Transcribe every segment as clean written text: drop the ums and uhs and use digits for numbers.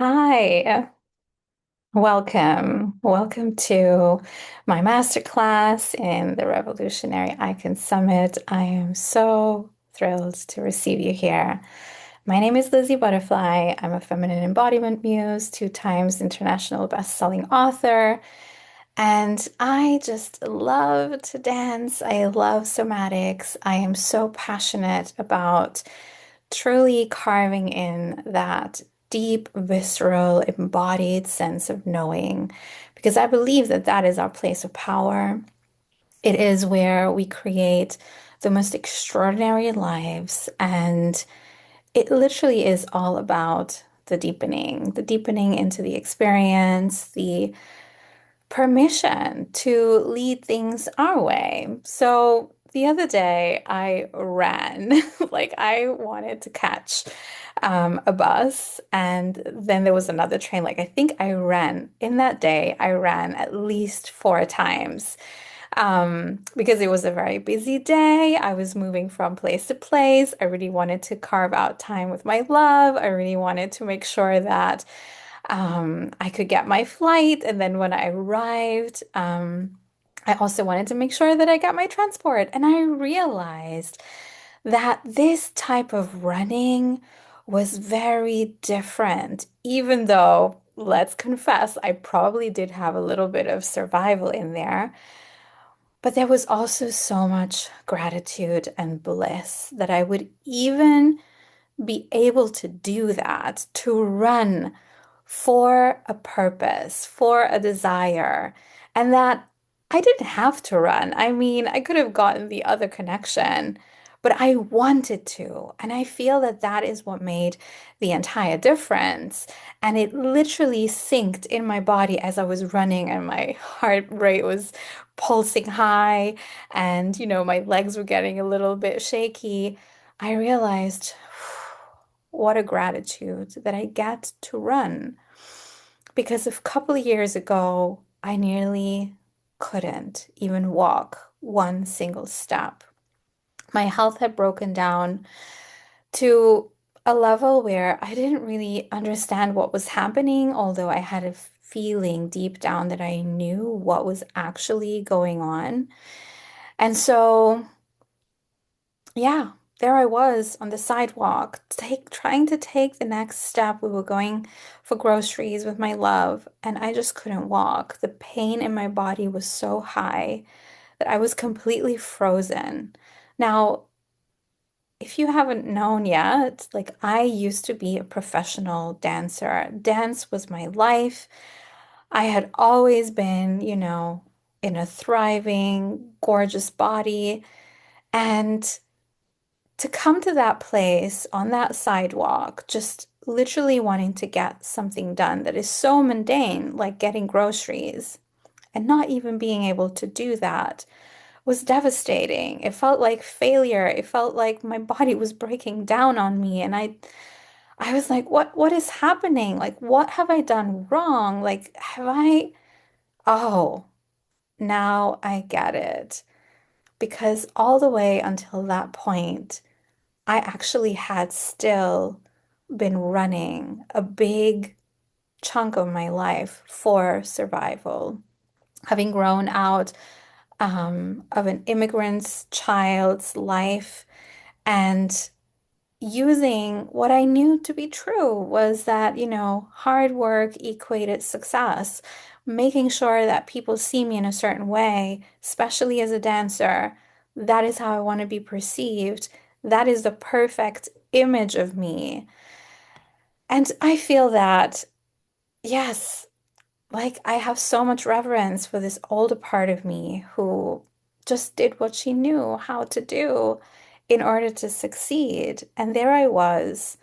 Hi, welcome. Welcome to my masterclass in the Revolutionary Icon Summit. I am so thrilled to receive you here. My name is Lizzie Butterfly. I'm a feminine embodiment muse, two times international best-selling author, and I just love to dance. I love somatics. I am so passionate about truly carving in that deep, visceral, embodied sense of knowing, because I believe that that is our place of power. It is where we create the most extraordinary lives, and it literally is all about the deepening into the experience, the permission to lead things our way. So the other day I ran, like I wanted to catch a bus, and then there was another train. Like I think I ran in that day, I ran at least four times. Because it was a very busy day. I was moving from place to place. I really wanted to carve out time with my love. I really wanted to make sure that I could get my flight. And then when I arrived, I also wanted to make sure that I got my transport. And I realized that this type of running was very different, even though, let's confess, I probably did have a little bit of survival in there. But there was also so much gratitude and bliss that I would even be able to do that, to run for a purpose, for a desire, and that I didn't have to run. I mean, I could have gotten the other connection, but I wanted to. And I feel that that is what made the entire difference. And it literally synced in my body as I was running, and my heart rate was pulsing high, and, my legs were getting a little bit shaky. I realized what a gratitude that I get to run. Because a couple of years ago, I nearly couldn't even walk one single step. My health had broken down to a level where I didn't really understand what was happening, although I had a feeling deep down that I knew what was actually going on. And so, yeah, there I was on the sidewalk, trying to take the next step. We were going for groceries with my love, and I just couldn't walk. The pain in my body was so high that I was completely frozen. Now, if you haven't known yet, like I used to be a professional dancer. Dance was my life. I had always been, in a thriving, gorgeous body. And to come to that place on that sidewalk, just literally wanting to get something done that is so mundane, like getting groceries, and not even being able to do that was devastating. It felt like failure. It felt like my body was breaking down on me. And I was like, what is happening? Like, what have I done wrong? Like, oh, now I get it. Because all the way until that point, I actually had still been running a big chunk of my life for survival. Having grown out of an immigrant's child's life and using what I knew to be true was that, hard work equated success, making sure that people see me in a certain way, especially as a dancer. That is how I want to be perceived. That is the perfect image of me. And I feel that, yes, like I have so much reverence for this older part of me who just did what she knew how to do in order to succeed. And there I was,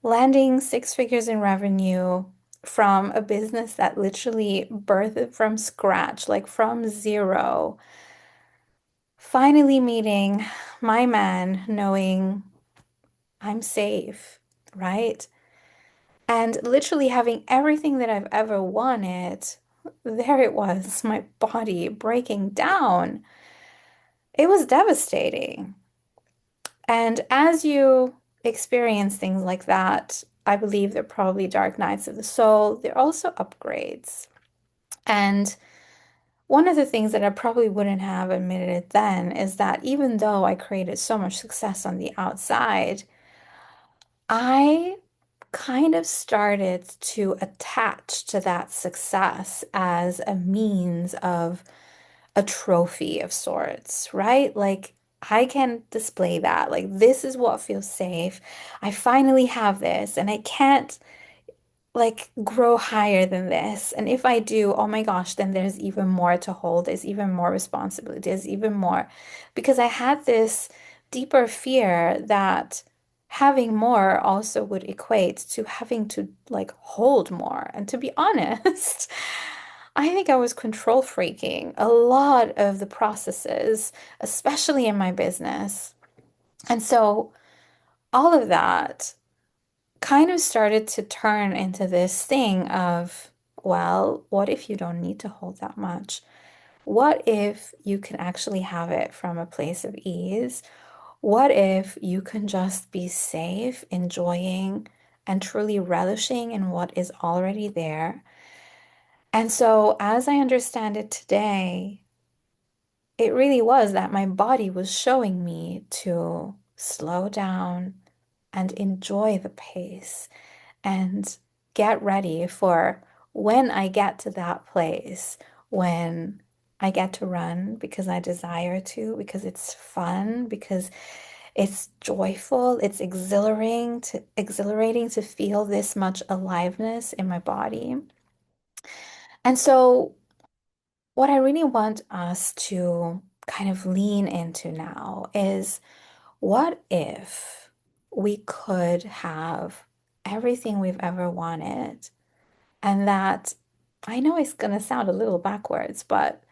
landing six figures in revenue from a business that literally birthed from scratch, like from zero. Finally meeting my man, knowing I'm safe, right? And literally having everything that I've ever wanted, there it was, my body breaking down. It was devastating. And as you experience things like that, I believe they're probably dark nights of the soul. They're also upgrades. And one of the things that I probably wouldn't have admitted it then is that even though I created so much success on the outside, I kind of started to attach to that success as a means of a trophy of sorts, right? Like I can display that. Like this is what feels safe. I finally have this, and I can't like grow higher than this. And if I do, oh my gosh, then there's even more to hold. There's even more responsibility. There's even more. Because I had this deeper fear that having more also would equate to having to like hold more. And to be honest, I think I was control freaking a lot of the processes, especially in my business. And so all of that kind of started to turn into this thing of, well, what if you don't need to hold that much? What if you can actually have it from a place of ease? What if you can just be safe, enjoying, and truly relishing in what is already there? And so, as I understand it today, it really was that my body was showing me to slow down and enjoy the pace and get ready for when I get to that place, when I get to run because I desire to, because it's fun, because it's joyful, it's exhilarating to feel this much aliveness in my body. And so what I really want us to kind of lean into now is what if we could have everything we've ever wanted? And that I know it's going to sound a little backwards, but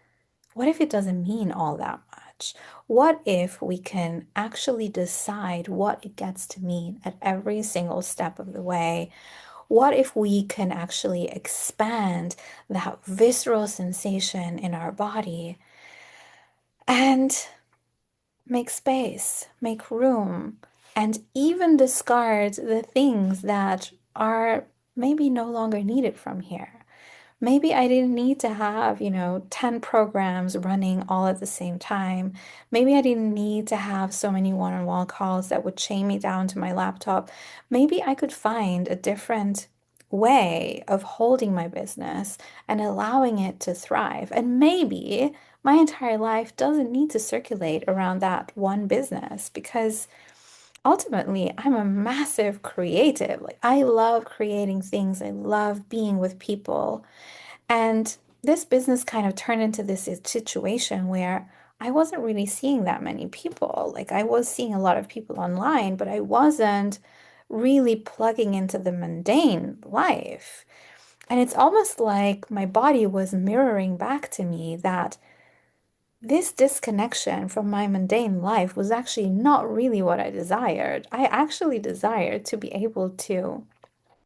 what if it doesn't mean all that much? What if we can actually decide what it gets to mean at every single step of the way? What if we can actually expand that visceral sensation in our body and make space, make room, and even discard the things that are maybe no longer needed from here? Maybe I didn't need to have, 10 programs running all at the same time. Maybe I didn't need to have so many one-on-one calls that would chain me down to my laptop. Maybe I could find a different way of holding my business and allowing it to thrive. And maybe my entire life doesn't need to circulate around that one business because ultimately, I'm a massive creative. Like, I love creating things, I love being with people. And this business kind of turned into this situation where I wasn't really seeing that many people. Like I was seeing a lot of people online, but I wasn't really plugging into the mundane life. And it's almost like my body was mirroring back to me that this disconnection from my mundane life was actually not really what I desired. I actually desired to be able to,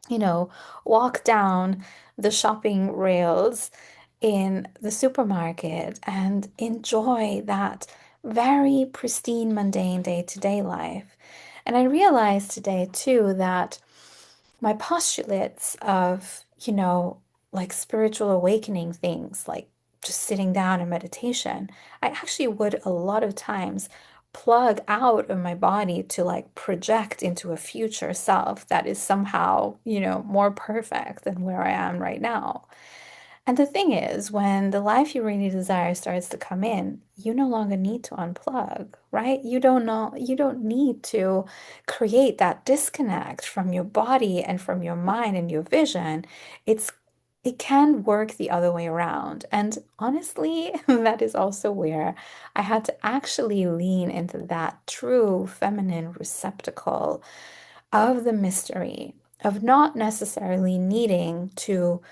you know, walk down the shopping rails in the supermarket and enjoy that very pristine, mundane day-to-day life. And I realized today too that my postulates of, like spiritual awakening things, like just sitting down in meditation, I actually would a lot of times plug out of my body to like project into a future self that is somehow, more perfect than where I am right now. And the thing is, when the life you really desire starts to come in, you no longer need to unplug, right? You don't need to create that disconnect from your body and from your mind and your vision. It can work the other way around. And honestly, that is also where I had to actually lean into that true feminine receptacle of the mystery, of not necessarily needing to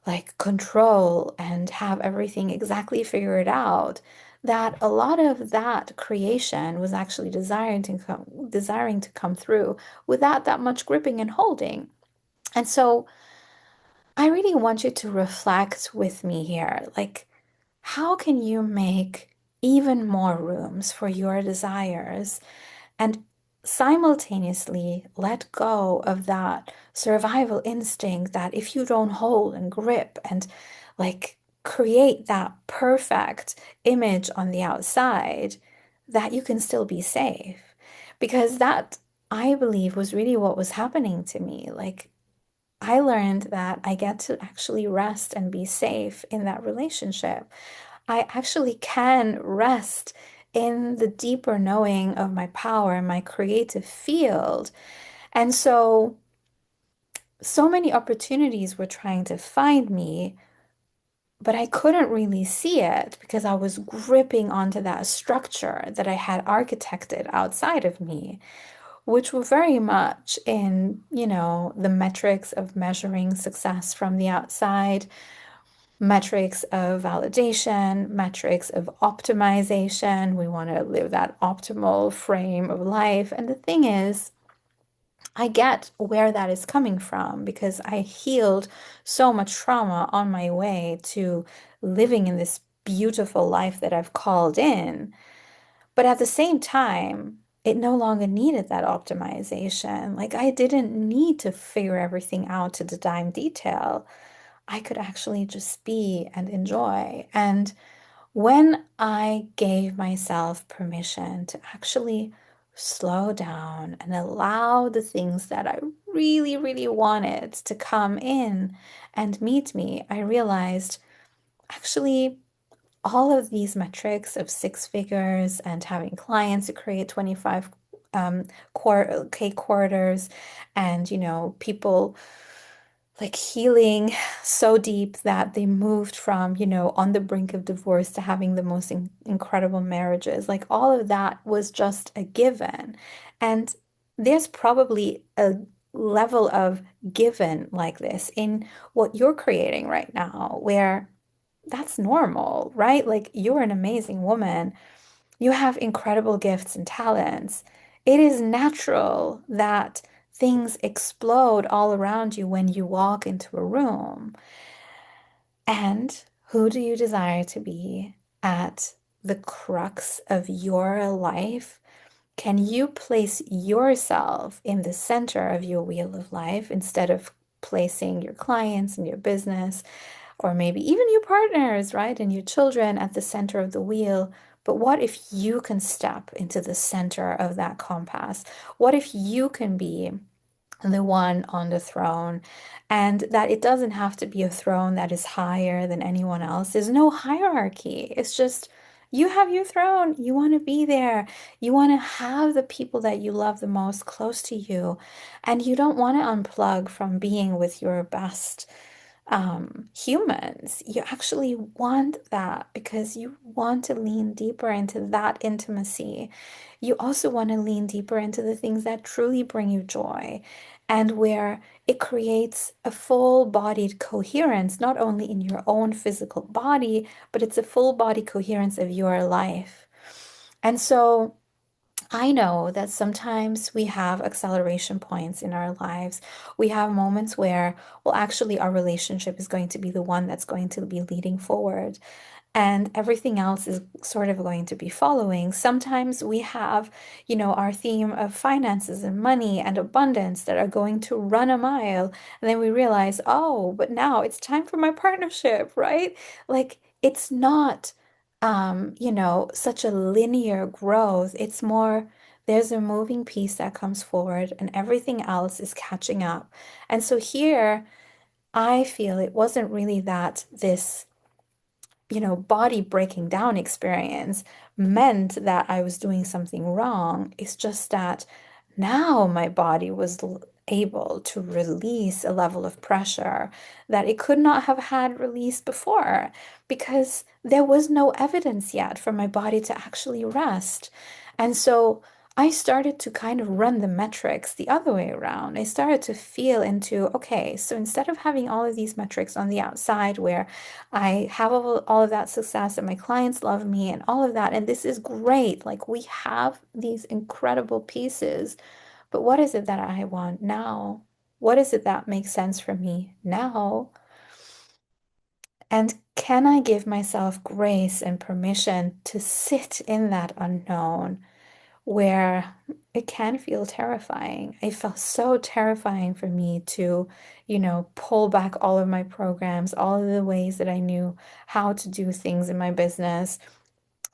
like control and have everything exactly figured out, that a lot of that creation was actually desiring to come through without that much gripping and holding. And so I really want you to reflect with me here. Like, how can you make even more rooms for your desires and simultaneously let go of that survival instinct that if you don't hold and grip and like create that perfect image on the outside, that you can still be safe. Because that, I believe, was really what was happening to me. Like, I learned that I get to actually rest and be safe in that relationship. I actually can rest in the deeper knowing of my power and my creative field. And so, so many opportunities were trying to find me, but I couldn't really see it because I was gripping onto that structure that I had architected outside of me, which were very much in, the metrics of measuring success from the outside, metrics of validation, metrics of optimization. We want to live that optimal frame of life. And the thing is, I get where that is coming from because I healed so much trauma on my way to living in this beautiful life that I've called in. But at the same time, it no longer needed that optimization. Like I didn't need to figure everything out to the dime detail. I could actually just be and enjoy. And when I gave myself permission to actually slow down and allow the things that I really, really wanted to come in and meet me, I realized actually all of these metrics of six figures and having clients to create 25 K quarters and people like healing so deep that they moved from, on the brink of divorce to having the most incredible marriages. Like all of that was just a given. And there's probably a level of given like this in what you're creating right now, where that's normal, right? Like you're an amazing woman. You have incredible gifts and talents. It is natural that things explode all around you when you walk into a room. And who do you desire to be at the crux of your life? Can you place yourself in the center of your wheel of life instead of placing your clients and your business, or maybe even your partners, right? And your children at the center of the wheel? But what if you can step into the center of that compass? What if you can be the one on the throne, and that it doesn't have to be a throne that is higher than anyone else? There's no hierarchy. It's just you have your throne. You want to be there. You want to have the people that you love the most close to you, and you don't want to unplug from being with your best humans. You actually want that because you want to lean deeper into that intimacy. You also want to lean deeper into the things that truly bring you joy and where it creates a full-bodied coherence, not only in your own physical body, but it's a full-body coherence of your life. And so I know that sometimes we have acceleration points in our lives. We have moments where, well, actually, our relationship is going to be the one that's going to be leading forward, and everything else is sort of going to be following. Sometimes we have, our theme of finances and money and abundance that are going to run a mile. And then we realize, oh, but now it's time for my partnership, right? Like it's not, such a linear growth. It's more, there's a moving piece that comes forward and everything else is catching up. And so here, I feel it wasn't really that this body breaking down experience meant that I was doing something wrong. It's just that now my body was able to release a level of pressure that it could not have had released before because there was no evidence yet for my body to actually rest. And so I started to kind of run the metrics the other way around. I started to feel into, okay, so instead of having all of these metrics on the outside where I have all of that success and my clients love me and all of that, and this is great. Like we have these incredible pieces, but what is it that I want now? What is it that makes sense for me now? And can I give myself grace and permission to sit in that unknown where it can feel terrifying. It felt so terrifying for me to, pull back all of my programs, all of the ways that I knew how to do things in my business,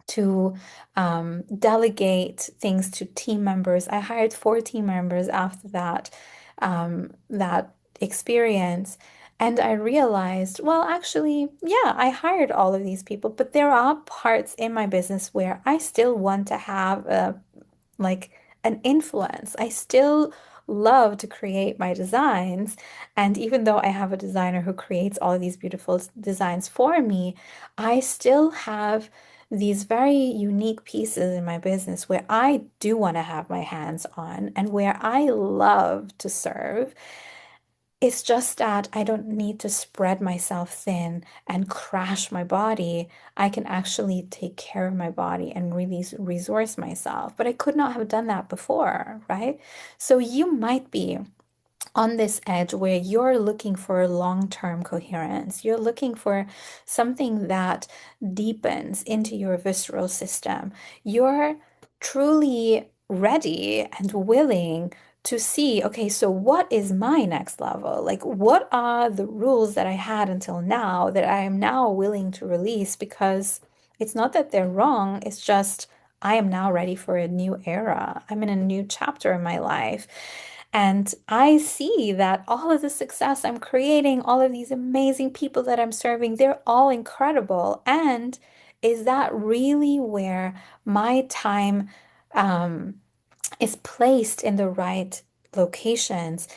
to delegate things to team members. I hired 4 team members after that experience. And I realized, well, actually, yeah, I hired all of these people, but there are parts in my business where I still want to have like an influence. I still love to create my designs. And even though I have a designer who creates all of these beautiful designs for me, I still have these very unique pieces in my business where I do want to have my hands on and where I love to serve. It's just that I don't need to spread myself thin and crash my body. I can actually take care of my body and really resource myself. But I could not have done that before, right? So you might be on this edge where you're looking for long-term coherence. You're looking for something that deepens into your visceral system. You're truly ready and willing to see, okay, so what is my next level? Like, what are the rules that I had until now that I am now willing to release? Because it's not that they're wrong, it's just I am now ready for a new era. I'm in a new chapter in my life. And I see that all of the success I'm creating, all of these amazing people that I'm serving, they're all incredible. And is that really where my time um, is placed in the right locations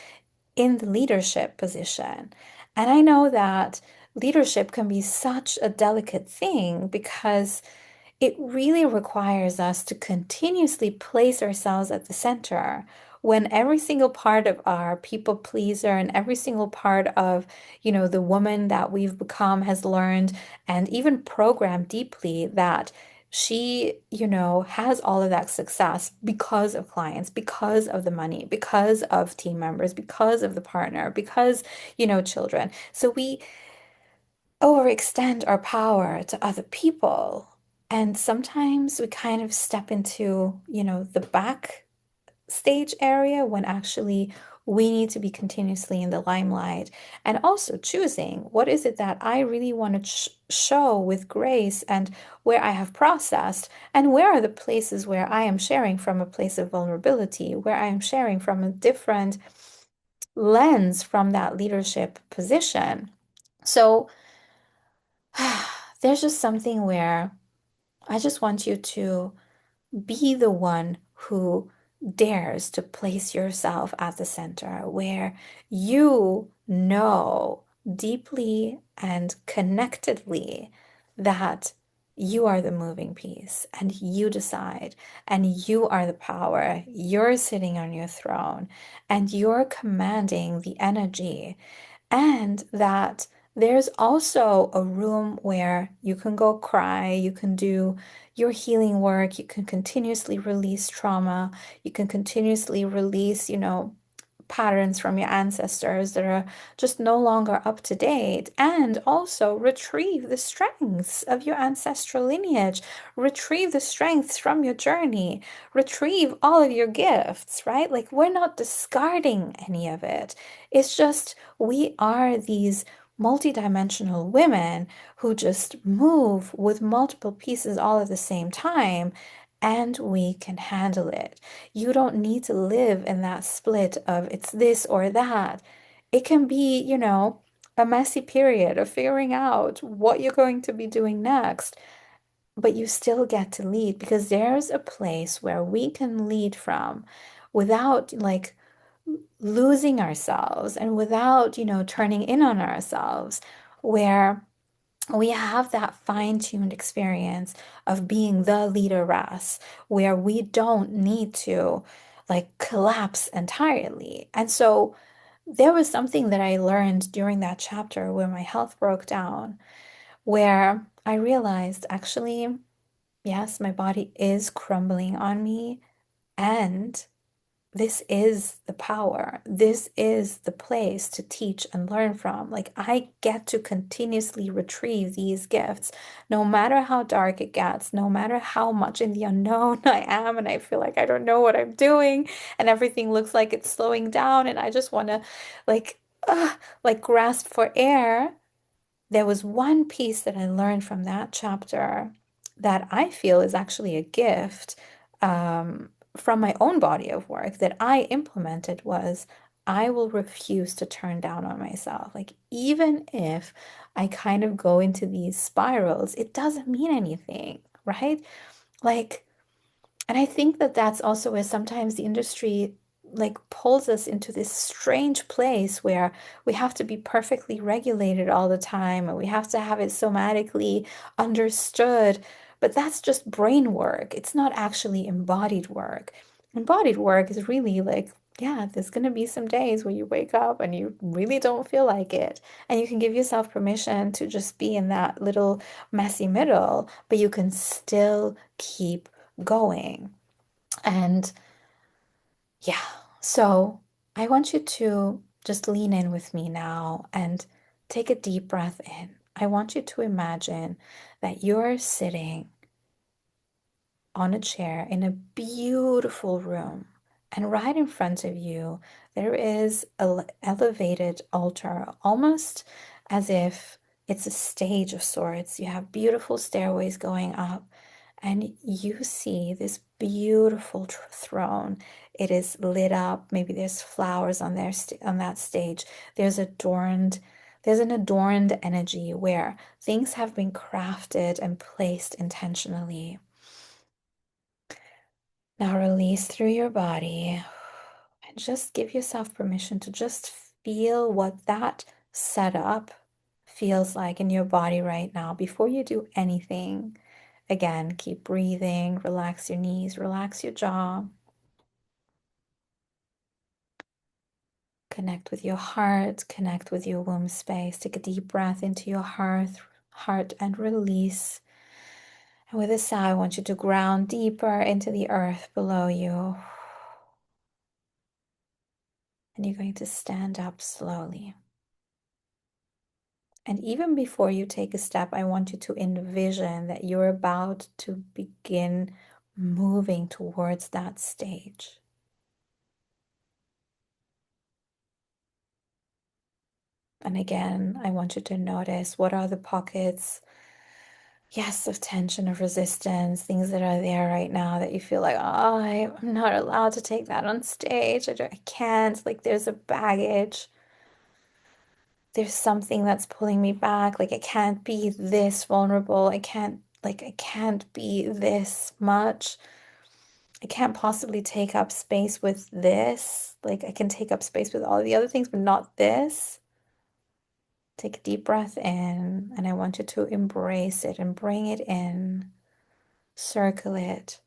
in the leadership position? And I know that leadership can be such a delicate thing because it really requires us to continuously place ourselves at the center when every single part of our people pleaser and every single part of, the woman that we've become has learned and even programmed deeply that she, has all of that success because of clients, because of the money, because of team members, because of the partner, because, children. So we overextend our power to other people. And sometimes we kind of step into, the backstage area when actually we need to be continuously in the limelight and also choosing what is it that I really want to show with grace and where I have processed and where are the places where I am sharing from a place of vulnerability, where I am sharing from a different lens from that leadership position. So there's just something where I just want you to be the one who dares to place yourself at the center, where you know deeply and connectedly that you are the moving piece and you decide and you are the power. You're sitting on your throne and you're commanding the energy and that there's also a room where you can go cry, you can do your healing work, you can continuously release trauma, you can continuously release, patterns from your ancestors that are just no longer up to date, and also retrieve the strengths of your ancestral lineage, retrieve the strengths from your journey, retrieve all of your gifts, right? Like, we're not discarding any of it. It's just we are these multidimensional women who just move with multiple pieces all at the same time, and we can handle it. You don't need to live in that split of it's this or that. It can be, a messy period of figuring out what you're going to be doing next, but you still get to lead because there's a place where we can lead from without like losing ourselves and without, turning in on ourselves, where we have that fine-tuned experience of being the leaderess where we don't need to like collapse entirely. And so there was something that I learned during that chapter where my health broke down, where I realized actually, yes, my body is crumbling on me and this is the power. This is the place to teach and learn from. Like, I get to continuously retrieve these gifts, no matter how dark it gets, no matter how much in the unknown I am, and I feel like I don't know what I'm doing, and everything looks like it's slowing down, and I just want to, like, like grasp for air. There was one piece that I learned from that chapter that I feel is actually a gift from my own body of work that I implemented was I will refuse to turn down on myself. Like, even if I kind of go into these spirals, it doesn't mean anything, right? Like, and I think that that's also where sometimes the industry like pulls us into this strange place where we have to be perfectly regulated all the time and we have to have it somatically understood. But that's just brain work. It's not actually embodied work. Embodied work is really like, yeah, there's going to be some days where you wake up and you really don't feel like it. And you can give yourself permission to just be in that little messy middle, but you can still keep going. And yeah, so I want you to just lean in with me now and take a deep breath in. I want you to imagine that you're sitting on a chair in a beautiful room. And right in front of you, there is an elevated altar, almost as if it's a stage of sorts. You have beautiful stairways going up, and you see this beautiful throne. It is lit up. Maybe there's flowers on there on that stage. There's adorned. There's an adorned energy where things have been crafted and placed intentionally. Now release through your body and just give yourself permission to just feel what that setup feels like in your body right now before you do anything. Again, keep breathing, relax your knees, relax your jaw, connect with your heart, connect with your womb space. Take a deep breath into your heart and release. And with a sigh, I want you to ground deeper into the earth below you. And you're going to stand up slowly. And even before you take a step, I want you to envision that you're about to begin moving towards that stage. And again, I want you to notice what are the pockets, yes, of tension, of resistance, things that are there right now that you feel like, oh, I'm not allowed to take that on stage. I can't. Like, there's a baggage. There's something that's pulling me back. Like, I can't be this vulnerable. I can't be this much. I can't possibly take up space with this. Like, I can take up space with all the other things, but not this. Take a deep breath in, and I want you to embrace it and bring it in, circle it.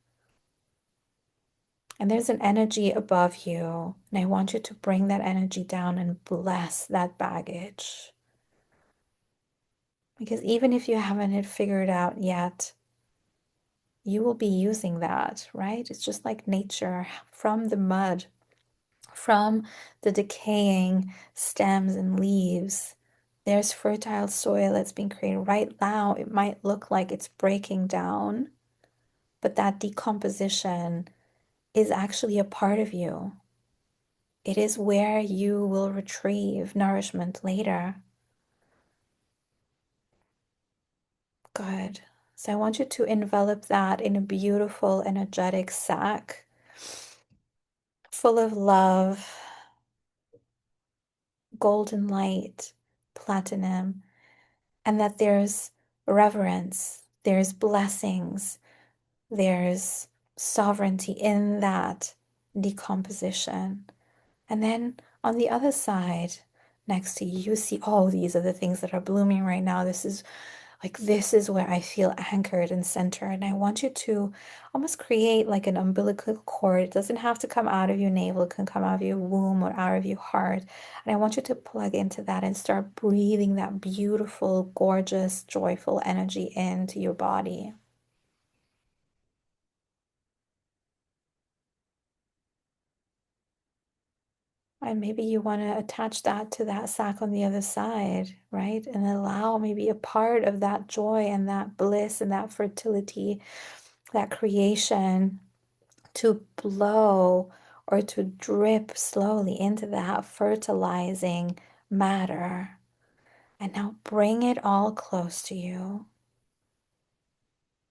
And there's an energy above you, and I want you to bring that energy down and bless that baggage. Because even if you haven't it figured out yet, you will be using that, right? It's just like nature from the mud, from the decaying stems and leaves. There's fertile soil that's being created right now. It might look like it's breaking down, but that decomposition is actually a part of you. It is where you will retrieve nourishment later. Good. So I want you to envelop that in a beautiful, energetic sack full of love, golden light, platinum, and that there's reverence, there's blessings, there's sovereignty in that decomposition. And then on the other side, next to you, you see, oh, these are the things that are blooming right now. This is where I feel anchored and centered. And I want you to almost create like an umbilical cord. It doesn't have to come out of your navel, it can come out of your womb or out of your heart. And I want you to plug into that and start breathing that beautiful, gorgeous, joyful energy into your body. And maybe you want to attach that to that sack on the other side, right? And allow maybe a part of that joy and that bliss and that fertility, that creation to blow or to drip slowly into that fertilizing matter. And now bring it all close to you.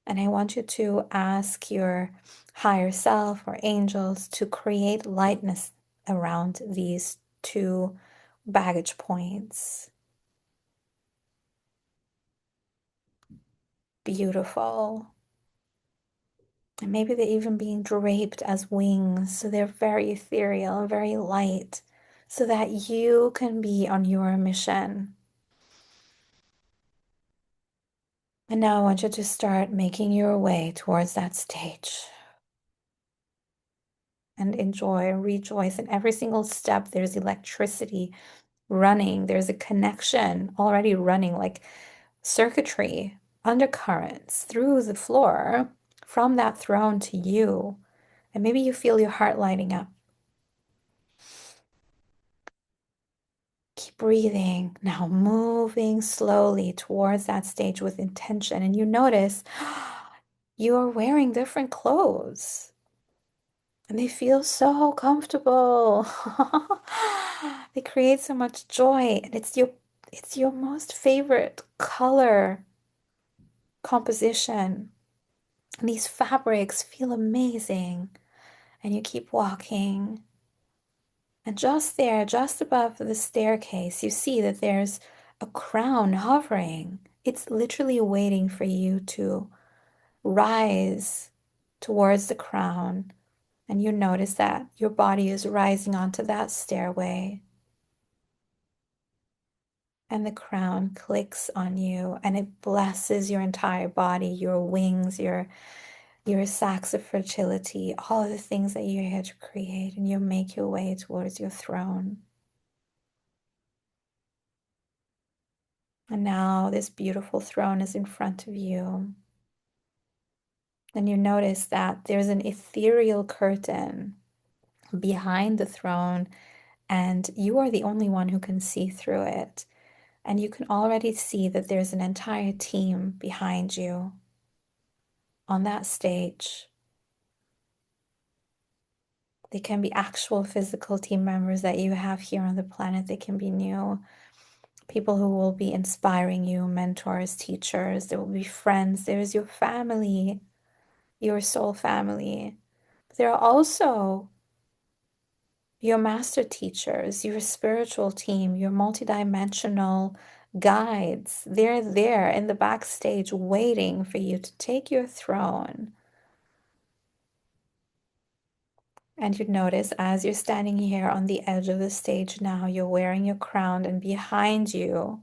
And I want you to ask your higher self or angels to create lightness around these two baggage points. Beautiful. And maybe they're even being draped as wings. So they're very ethereal, very light, so that you can be on your mission. And now I want you to start making your way towards that stage and enjoy, rejoice in every single step. There's electricity running, there's a connection already running, like circuitry, undercurrents through the floor from that throne to you. And maybe you feel your heart lighting up. Keep breathing. Now moving slowly towards that stage with intention. And you notice you are wearing different clothes and they feel so comfortable. They create so much joy. And it's your most favorite color composition. And these fabrics feel amazing. And you keep walking. And just there, just above the staircase, you see that there's a crown hovering. It's literally waiting for you to rise towards the crown. And you notice that your body is rising onto that stairway. And the crown clicks on you and it blesses your entire body, your wings, your sacks of fertility, all of the things that you're here to create. And you make your way towards your throne. And now this beautiful throne is in front of you. And you notice that there's an ethereal curtain behind the throne, and you are the only one who can see through it. And you can already see that there's an entire team behind you on that stage. They can be actual physical team members that you have here on the planet. They can be new people who will be inspiring you, mentors, teachers. There will be friends. There's your family, your soul family. There are also your master teachers, your spiritual team, your multidimensional guides. They're there in the backstage waiting for you to take your throne. And you notice as you're standing here on the edge of the stage now, you're wearing your crown, and behind you,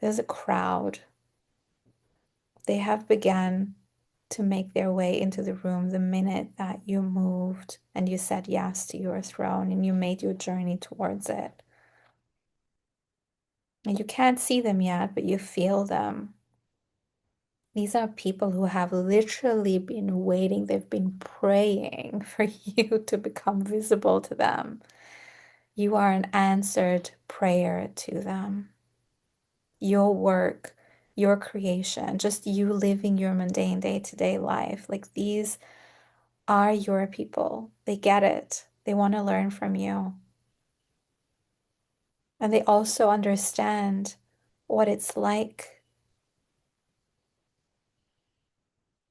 there's a crowd. They have begun to make their way into the room the minute that you moved and you said yes to your throne and you made your journey towards it. And you can't see them yet, but you feel them. These are people who have literally been waiting. They've been praying for you to become visible to them. You are an answered prayer to them. Your work, your creation, just you living your mundane day-to-day life. Like these are your people. They get it. They want to learn from you. And they also understand what it's like.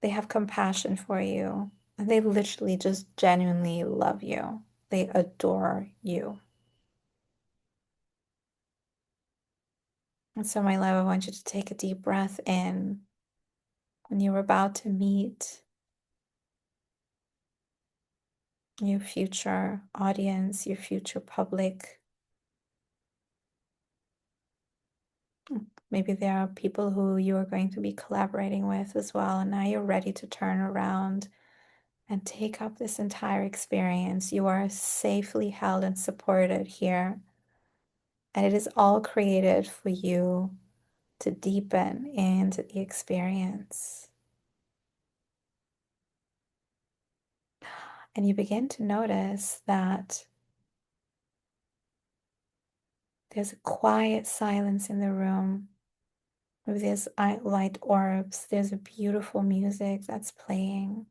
They have compassion for you. And they literally just genuinely love you. They adore you. And so, my love, I want you to take a deep breath in when you're about to meet your future audience, your future public. Maybe there are people who you are going to be collaborating with as well. And now you're ready to turn around and take up this entire experience. You are safely held and supported here. And it is all created for you to deepen into the experience. And you begin to notice that There's a quiet silence in the room with these light orbs. There's a beautiful music that's playing.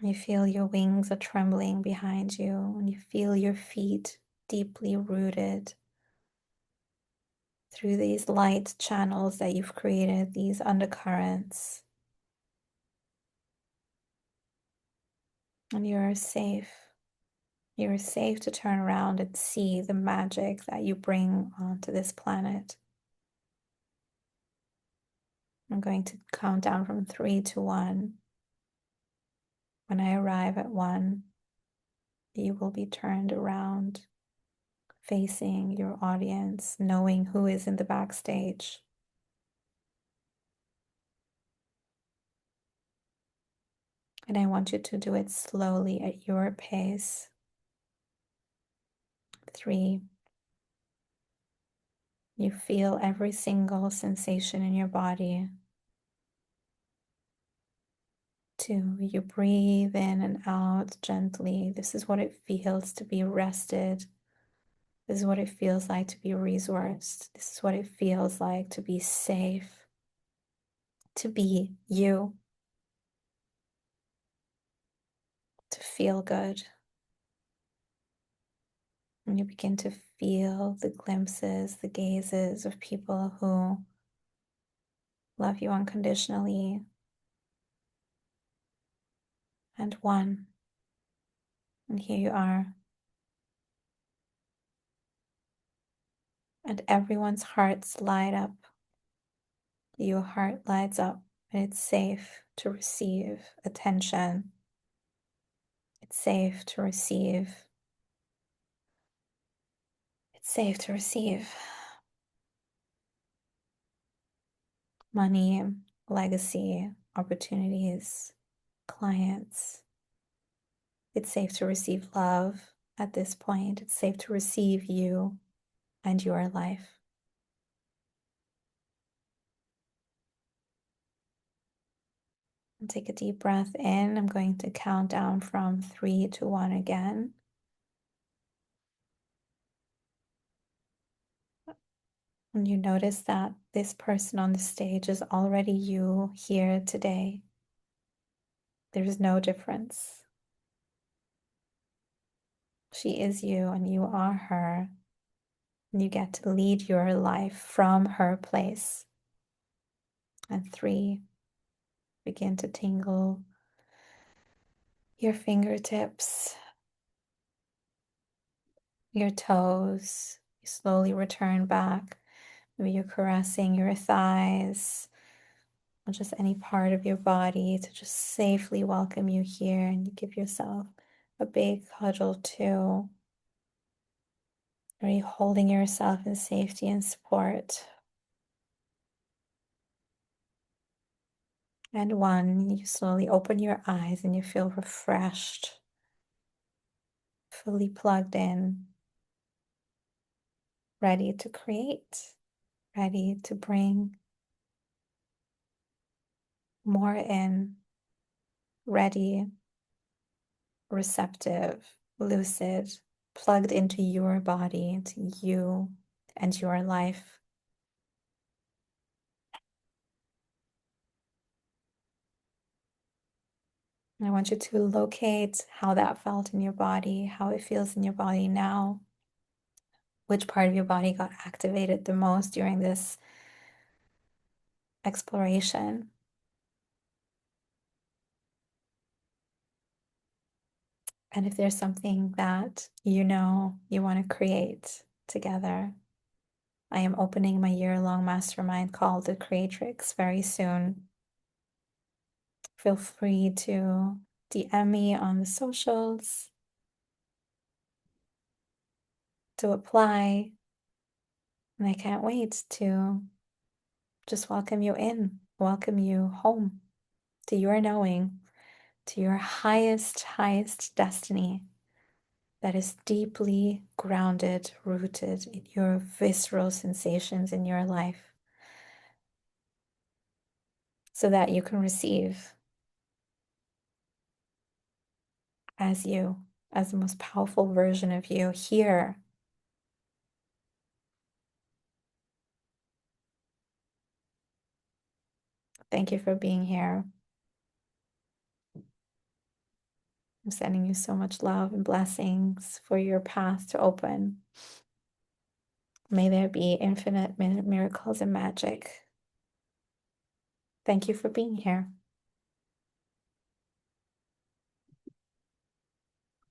You feel your wings are trembling behind you, and you feel your feet deeply rooted through these light channels that you've created, these undercurrents. And you're safe. You're safe to turn around and see the magic that you bring onto this planet. I'm going to count down from 3 to 1. When I arrive at 1, you will be turned around, facing your audience, knowing who is in the backstage. And I want you to do it slowly at your pace. 3, you feel every single sensation in your body. 2, you breathe in and out gently. This is what it feels to be rested. This is what it feels like to be resourced. This is what it feels like to be safe, to be you, to feel good. And you begin to feel the glimpses, the gazes of people who love you unconditionally. And 1, and here you are. And everyone's hearts light up. Your heart lights up, and it's safe to receive attention. It's safe to receive. It's safe to receive money, legacy, opportunities, clients. It's safe to receive love at this point. It's safe to receive you and your life. And take a deep breath in. I'm going to count down from 3 to 1 again. And you notice that this person on the stage is already you here today. There's no difference. She is you and you are her. And you get to lead your life from her place. And 3, begin to tingle your fingertips, your toes. You slowly return back. Maybe you're caressing your thighs or just any part of your body to just safely welcome you here. And you give yourself a big cuddle too. Are you holding yourself in safety and support? And 1, you slowly open your eyes and you feel refreshed, fully plugged in, ready to create, ready to bring more in, ready, receptive, lucid, plugged into your body, into you and your life. I want you to locate how that felt in your body, how it feels in your body now. Which part of your body got activated the most during this exploration? And if there's something that you know you want to create together, I am opening my year-long mastermind called The Creatrix very soon. Feel free to DM me on the socials to apply. And I can't wait to just welcome you in, welcome you home to your knowing, to your highest, highest destiny that is deeply grounded, rooted in your visceral sensations in your life, so that you can receive as you. as the most powerful version of you here. Thank you for being here. I'm sending you so much love and blessings for your path to open. May there be infinite miracles and magic. Thank you for being here.